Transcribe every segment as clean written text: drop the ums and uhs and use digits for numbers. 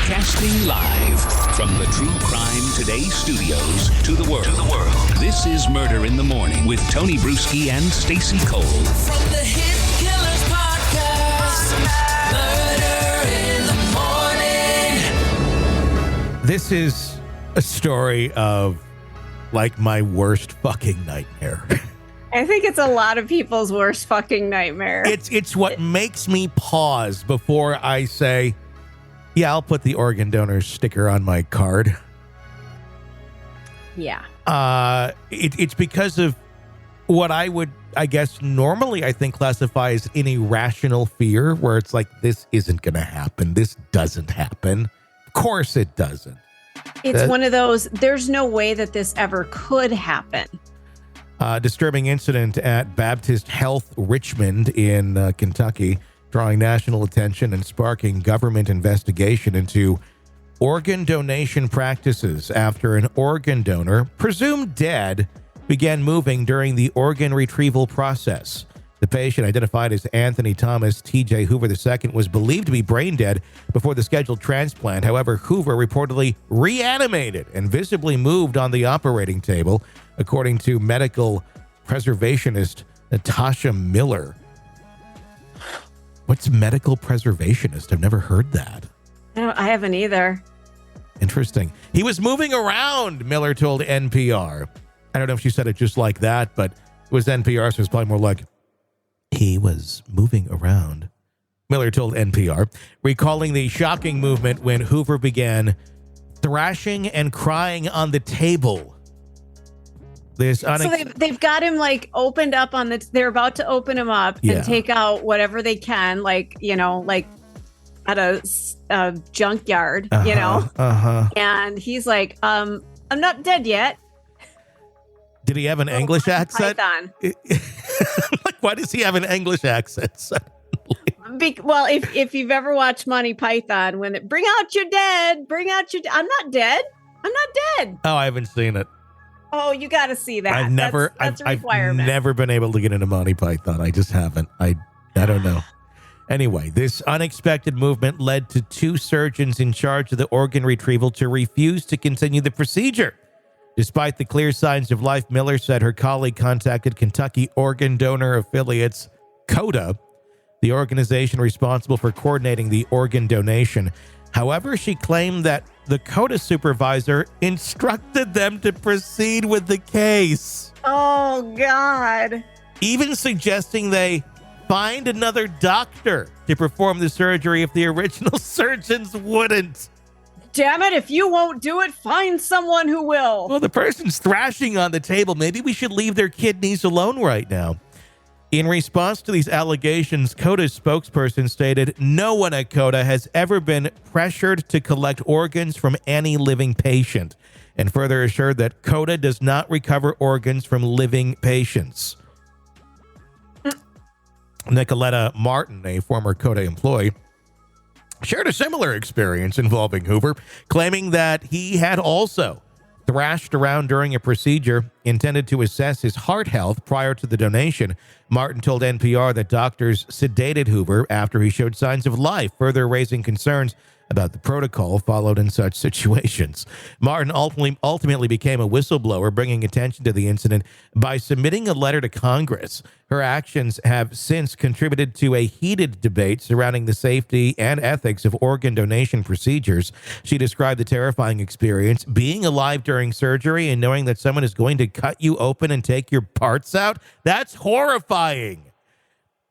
Broadcasting live from the True Crime Today studios to the world. This is Murder in the Morning with Tony Bruschi and Stacey Cole. From the Hit Killers Podcast, Murder in the Morning. This is a story of, like, my worst fucking nightmare. I think it's a lot of people's worst fucking nightmare. It's what makes me pause before I say, yeah, I'll put the organ donor sticker on my card. Yeah. It's because of what I would, I guess, normally I think classify as an irrational fear, where it's like, this isn't going to happen. This doesn't happen. Of course it doesn't. It's one of those, there's no way that this ever could happen. Disturbing incident at Baptist Health Richmond in Kentucky, drawing national attention and sparking government investigation into organ donation practices after an organ donor, presumed dead, began moving during the organ retrieval process. The patient, identified as Anthony Thomas T.J. Hoover II, was believed to be brain dead before the scheduled transplant. However, Hoover reportedly reanimated and visibly moved on the operating table, according to medical preservationist Natasha Miller. What's medical preservationist? I've never heard that. I haven't either. Interesting. He was moving around, Miller told NPR. I don't know if she said it just like that, but it was NPR, so it's probably more like, he was moving around, Miller told NPR, recalling the shocking movement when Hoover began thrashing and crying on the table. So they've got him like opened up on the, they're about to open him up and take out whatever they can, like, you know, like at a junkyard, you know, and he's like, I'm not dead yet. Did he have an English accent? Like, why does he have an English accent? Well, if you've ever watched Monty Python, when it, bring out your dead, I'm not dead. Oh, I haven't seen it. Oh, you got to see that. That's a I've requirement. never been able to get into Monty Python. I just haven't. I don't know. Anyway, this unexpected movement led to two surgeons in charge of the organ retrieval to refuse to continue the procedure. Despite the clear signs of life, Miller said her colleague contacted Kentucky organ donor affiliates KODA, the organization responsible for coordinating the organ donation. However, she claimed that the KODA supervisor instructed them to proceed with the case. Oh, God. Even suggesting they find another doctor to perform the surgery if the original surgeons wouldn't. Damn it, if you won't do it, find someone who will. Well, the person's thrashing on the table. Maybe we should leave their kidneys alone right now. In response to these allegations, KODA's spokesperson stated, no one at KODA has ever been pressured to collect organs from any living patient, and further assured that KODA does not recover organs from living patients. Nicoletta Martin, a former KODA employee, shared a similar experience involving Hoover, claiming that he had also thrashed around during a procedure intended to assess his heart health prior to the donation. Martin told NPR that doctors sedated Hoover after he showed signs of life, further raising concerns about the protocol followed in such situations. Martin ultimately became a whistleblower, bringing attention to the incident by submitting a letter to Congress. Her actions have since contributed to a heated debate surrounding the safety and ethics of organ donation procedures. She described the terrifying experience, being alive during surgery and knowing that someone is going to cut you open and take your parts out. That's horrifying.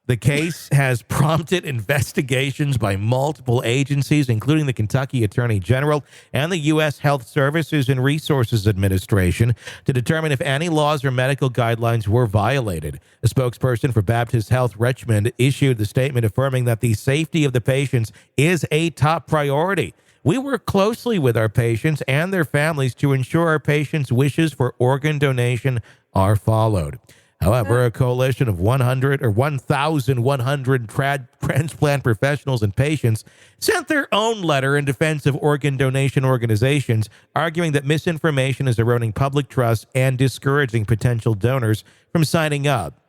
The case has prompted investigations by multiple agencies, including the Kentucky Attorney General and the U.S. Health Services and Resources Administration, to determine if any laws or medical guidelines were violated. A spokesperson for Baptist Health Richmond issued the statement affirming that the safety of the patients is a top priority. We work closely with our patients and their families to ensure our patients' wishes for organ donation are followed. However, a coalition of 1,100 transplant professionals and patients sent their own letter in defense of organ donation organizations, arguing that misinformation is eroding public trust and discouraging potential donors from signing up.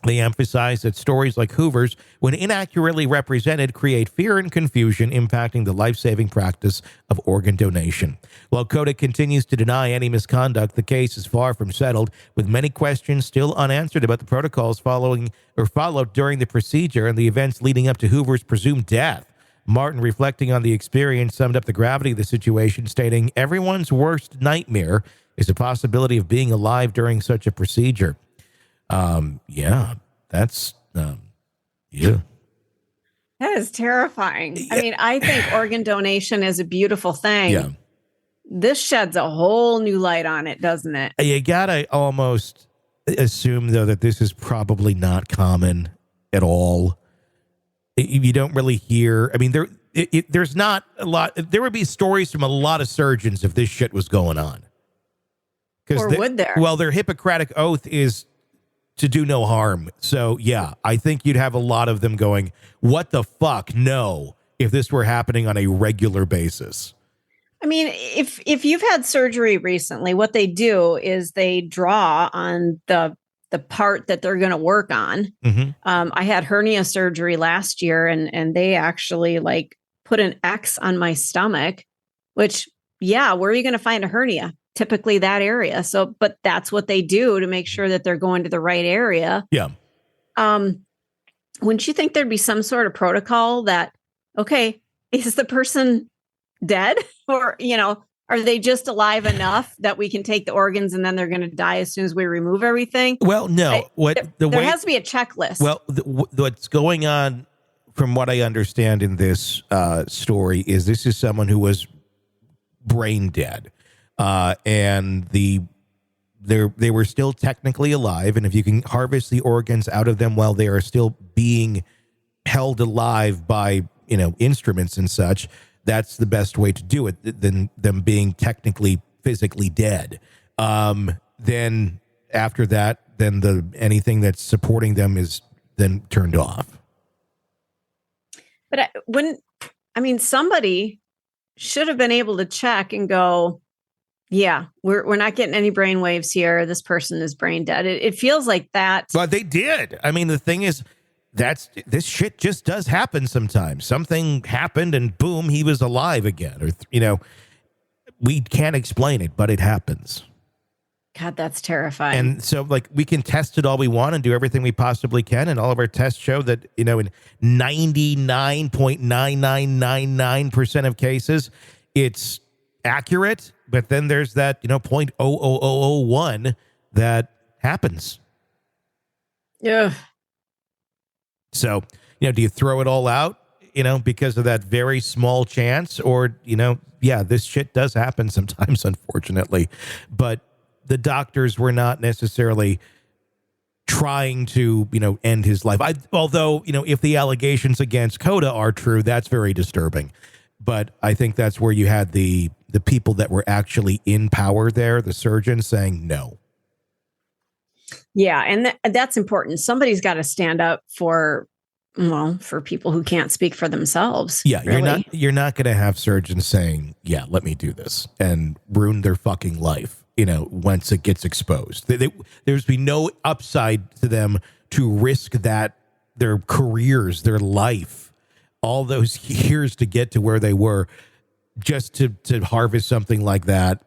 They emphasize that stories like Hoover's, when inaccurately represented, create fear and confusion, impacting the life-saving practice of organ donation. While KODA continues to deny any misconduct, the case is far from settled, with many questions still unanswered about the protocols followed during the procedure and the events leading up to Hoover's presumed death. Martin, reflecting on the experience, summed up the gravity of the situation, stating, "Everyone's worst nightmare is the possibility of being alive during such a procedure." Yeah, that's, yeah. That is terrifying. I mean, I think organ donation is a beautiful thing. Yeah. This sheds a whole new light on it, doesn't it? You gotta almost assume, though, that this is probably not common at all. You don't really hear, I mean, there's not a lot, there would be stories from a lot of surgeons if this shit was going on. Or would there? Well, their Hippocratic oath is to do no harm. So, yeah, I think you'd have a lot of them going, what the fuck? No, if this were happening on a regular basis. I mean, if you've had surgery recently, what they do is they draw on the part that they're going to work on. Mm-hmm. I had hernia surgery last year, and they actually like put an X on my stomach, which, yeah, where are you going to find a hernia? Typically that area. So, but that's what they do to make sure that they're going to the right area. Yeah. Wouldn't you think there'd be some sort of protocol that, okay, is the person dead, or, are they just alive enough that we can take the organs and then they're going to die as soon as we remove everything? Well, no. There has to be a checklist. Well, what's going on, from what I understand in this story, is this is someone who was brain dead. And they were still technically alive, and if you can harvest the organs out of them while they are still being held alive by instruments and such, that's the best way to do it than them being technically physically dead. Then after that, then anything that's supporting them is then turned off. But somebody should have been able to check and go, yeah, we're not getting any brain waves here. This person is brain dead. It feels like that. But they did. I mean, the thing is, this shit just does happen sometimes. Something happened and boom, he was alive again. Or, we can't explain it, but it happens. God, that's terrifying. And so, we can test it all we want and do everything we possibly can. And all of our tests show that, in 99.9999% of cases, it's accurate. But then there's that, 0.00001 that happens. Yeah. So, do you throw it all out, because of that very small chance? Or, yeah, this shit does happen sometimes, unfortunately. But the doctors were not necessarily trying to, end his life. Although, if the allegations against KODA are true, that's very disturbing. But I think that's where you had the people that were actually in power there, the surgeons, saying no. Yeah, and that's important. Somebody's got to stand up for people who can't speak for themselves. Yeah, really. You're not going to have surgeons saying, "Yeah, let me do this," and ruin their fucking life. Once it gets exposed, there's be no upside to them to risk that their careers, their life, all those years to get to where they were, just to harvest something like that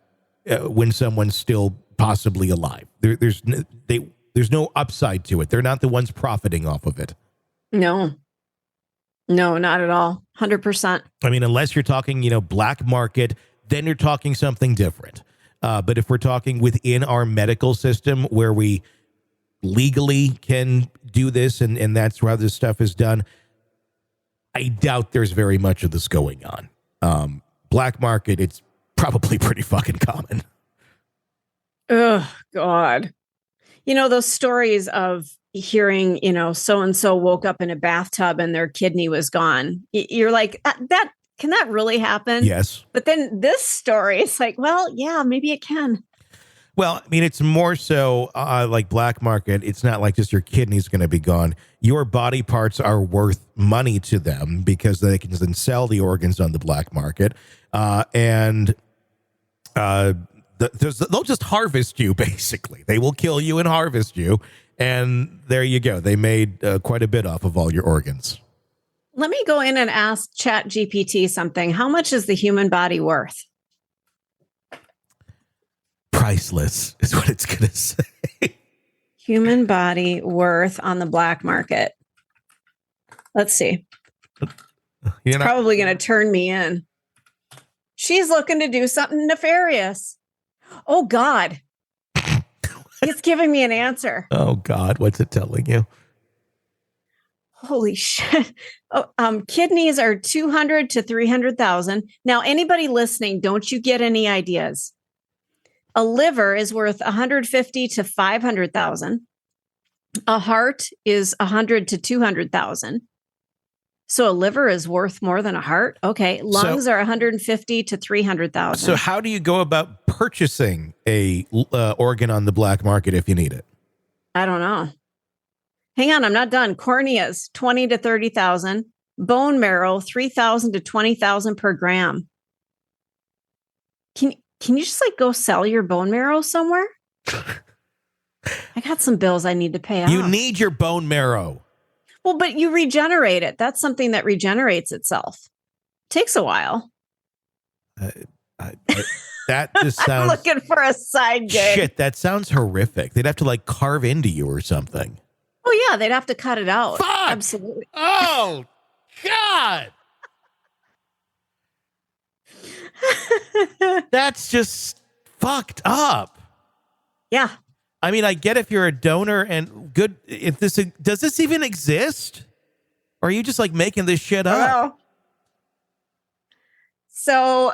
when someone's still possibly alive. There's no upside to it. They're not the ones profiting off of it. No, not at all. 100%. I mean, unless you're talking, black market, then you're talking something different. But if we're talking within our medical system where we legally can do this and that's how this stuff is done, I doubt there's very much of this going on. Black market, it's probably pretty fucking common. Oh, God. Those stories of hearing, so-and-so woke up in a bathtub and their kidney was gone. You're like, that can that really happen? Yes. But then this story, it's like, well, yeah, maybe it can. Well, I mean, it's more so like black market. It's not like just your kidney's going to be gone. Your body parts are worth money to them because they can then sell the organs on the black market. And they'll just harvest you, basically. They will kill you and harvest you. And there you go. They made quite a bit off of all your organs. Let me go in and ask ChatGPT something. How much is the human body worth? Priceless is what it's going to say. Human body worth on the black market. Let's see. It's probably going to turn me in. She's looking to do something nefarious. Oh, God. It's giving me an answer. Oh, God. What's it telling you? Holy shit. Oh, kidneys are 200 to 300,000. Now, anybody listening, don't you get any ideas? A liver is worth 150 to 500,000. A heart is 100 to 200,000. So a liver is worth more than a heart. Okay. Lungs are 150 to 300,000. So how do you go about purchasing a organ on the black market if you need it? I don't know. Hang on, I'm not done. Corneas, 20 to 30,000. Bone marrow, 3,000 to 20,000 per gram. Can you just like go sell your bone marrow somewhere? I got some bills I need to pay off. You need your bone marrow. Well, but you regenerate it. That's something that regenerates itself. Takes a while. That just sounds... I'm looking for a side gig. Shit, that sounds horrific. They'd have to like carve into you or something. Oh, yeah, they'd have to cut it out. Fuck! Absolutely. Oh, God. That's just fucked up. Yeah. I mean, I get if you're a donor and good. If this does this even exist, or are you just like making this shit up? Well, so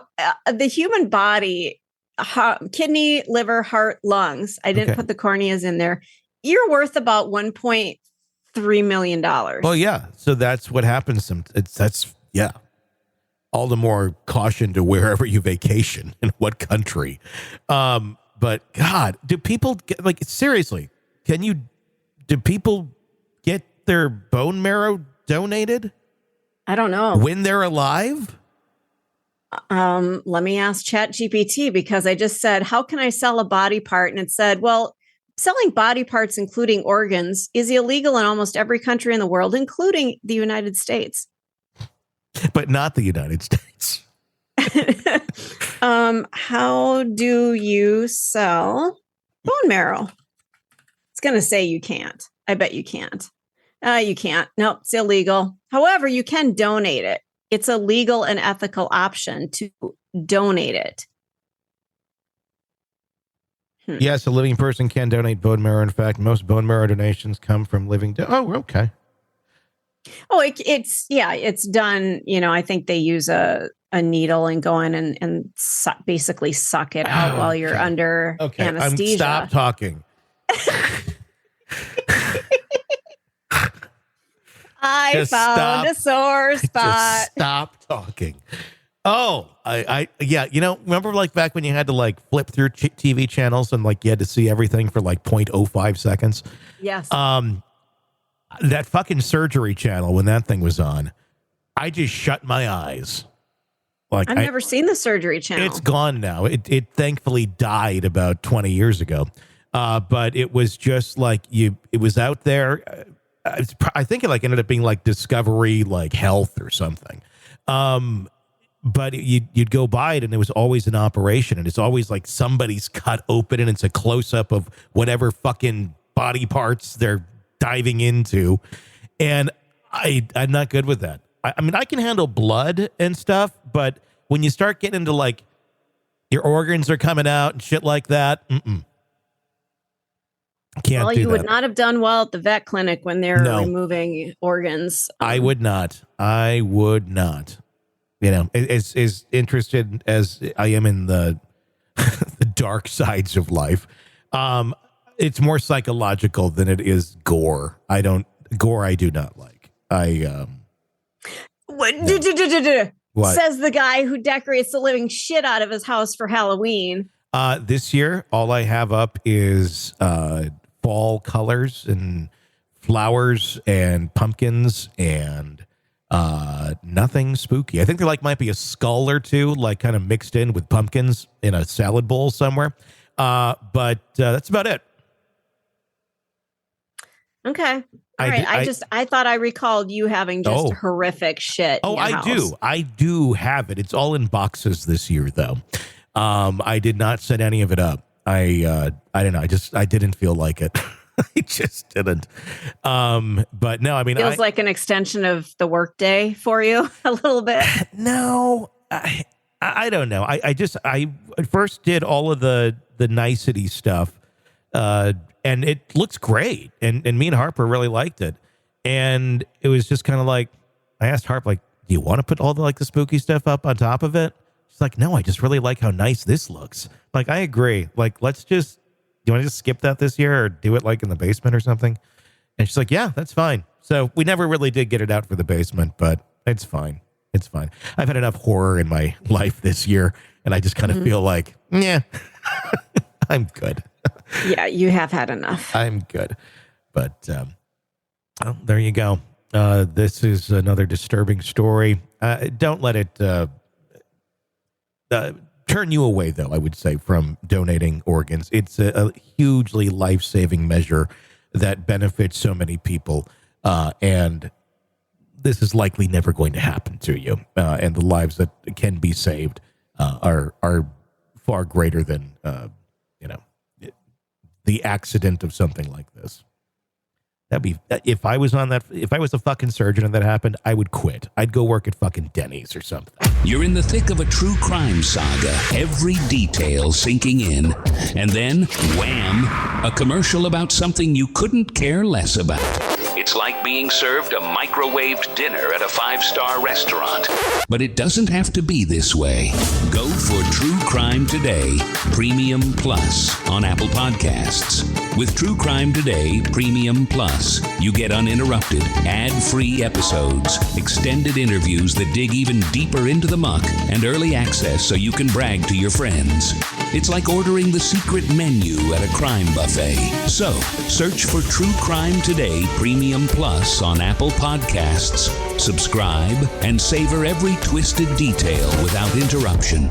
the human body, kidney, liver, heart, lungs. I didn't put the corneas in there. You're worth about $1.3 million. Well, yeah. So that's what happens. Yeah. All the more caution to wherever you vacation in what country. But God, do people get, like, seriously, do people get their bone marrow donated? I don't know. When they're alive? Let me ask ChatGPT, because I just said, how can I sell a body part? And it said, well, selling body parts, including organs, is illegal in almost every country in the world, including the United States. But not the United States. How do you sell bone marrow? It's going to say you can't. I bet you can't. You can't. Nope, it's illegal. However, you can donate it. It's a legal and ethical option to donate it. Yes, a living person can donate bone marrow. In fact, most bone marrow donations come from living. Oh, okay. Oh, it's done. You know, I think they use a needle and go in and basically suck it out while you're under anesthesia. Stop talking. I found a sore spot. Just stop talking. Oh, yeah. You know, remember like back when you had to like flip through TV channels and like you had to see everything for like 0.05 seconds? Yes. That fucking surgery channel, when that thing was on, I just shut my eyes. Like I've never seen the surgery channel. It's gone now. It thankfully died about 20 years ago. But it was just like it was out there. I think it like ended up being like Discovery, like Health or something. But you'd go by it and it was always an operation, and it's always like somebody's cut open and it's a close up of whatever fucking body parts they're diving into. And I'm not good with that. I mean, I can handle blood and stuff, but when you start getting into like your organs are coming out and shit like that, can't do that. Well, you would not have done well at the vet clinic when they're removing organs. I would not. You know, as interested as I am in the the dark sides of life, it's more psychological than it is gore. I do not like. What? Says the guy who decorates the living shit out of his house for Halloween. This year, all I have up is fall colors and flowers and pumpkins and nothing spooky. I think there might be a skull or two, like kind of mixed in with pumpkins in a salad bowl somewhere. But that's about it. Okay. All right. I thought I recalled you having just horrific shit. Oh, I do. I do have it. It's all in boxes this year, though. I did not set any of it up. I don't know. I didn't feel like it. I just didn't. But no, I mean, feels like an extension of the workday for you a little bit. No, I don't know. I first did all of the nicety stuff, and it looks great. And me and Harper really liked it. And it was just kind of like, I asked Harper, like, do you want to put all the spooky stuff up on top of it? She's like, no, I just really like how nice this looks. Like, I agree. Like, do you want to just skip that this year or do it like in the basement or something? And she's like, yeah, that's fine. So we never really did get it out for the basement, but it's fine. It's fine. I've had enough horror in my life this year, and I just kind of feel like, yeah, I'm good. Yeah, you have had enough. I'm good. But there you go. This is another disturbing story. Don't let it turn you away, though, I would say, from donating organs. It's a hugely life-saving measure that benefits so many people, and this is likely never going to happen to you. And the lives that can be saved are far greater than the accident of something like this. If I was a fucking surgeon and that happened, I would quit. I'd go work at fucking Denny's or something. You're in the thick of a true crime saga, every detail sinking in, and then, wham, a commercial about something you couldn't care less about. It's like being served a microwaved dinner at a 5-star restaurant. But it doesn't have to be this way. Go for True Crime Today Premium Plus on Apple Podcasts. With True Crime Today Premium Plus, you get uninterrupted, ad-free episodes, extended interviews that dig even deeper into the muck, and early access so you can brag to your friends. It's like ordering the secret menu at a crime buffet. So, search for True Crime Today Premium Plus on Apple Podcasts, subscribe, and savor every twisted detail without interruption.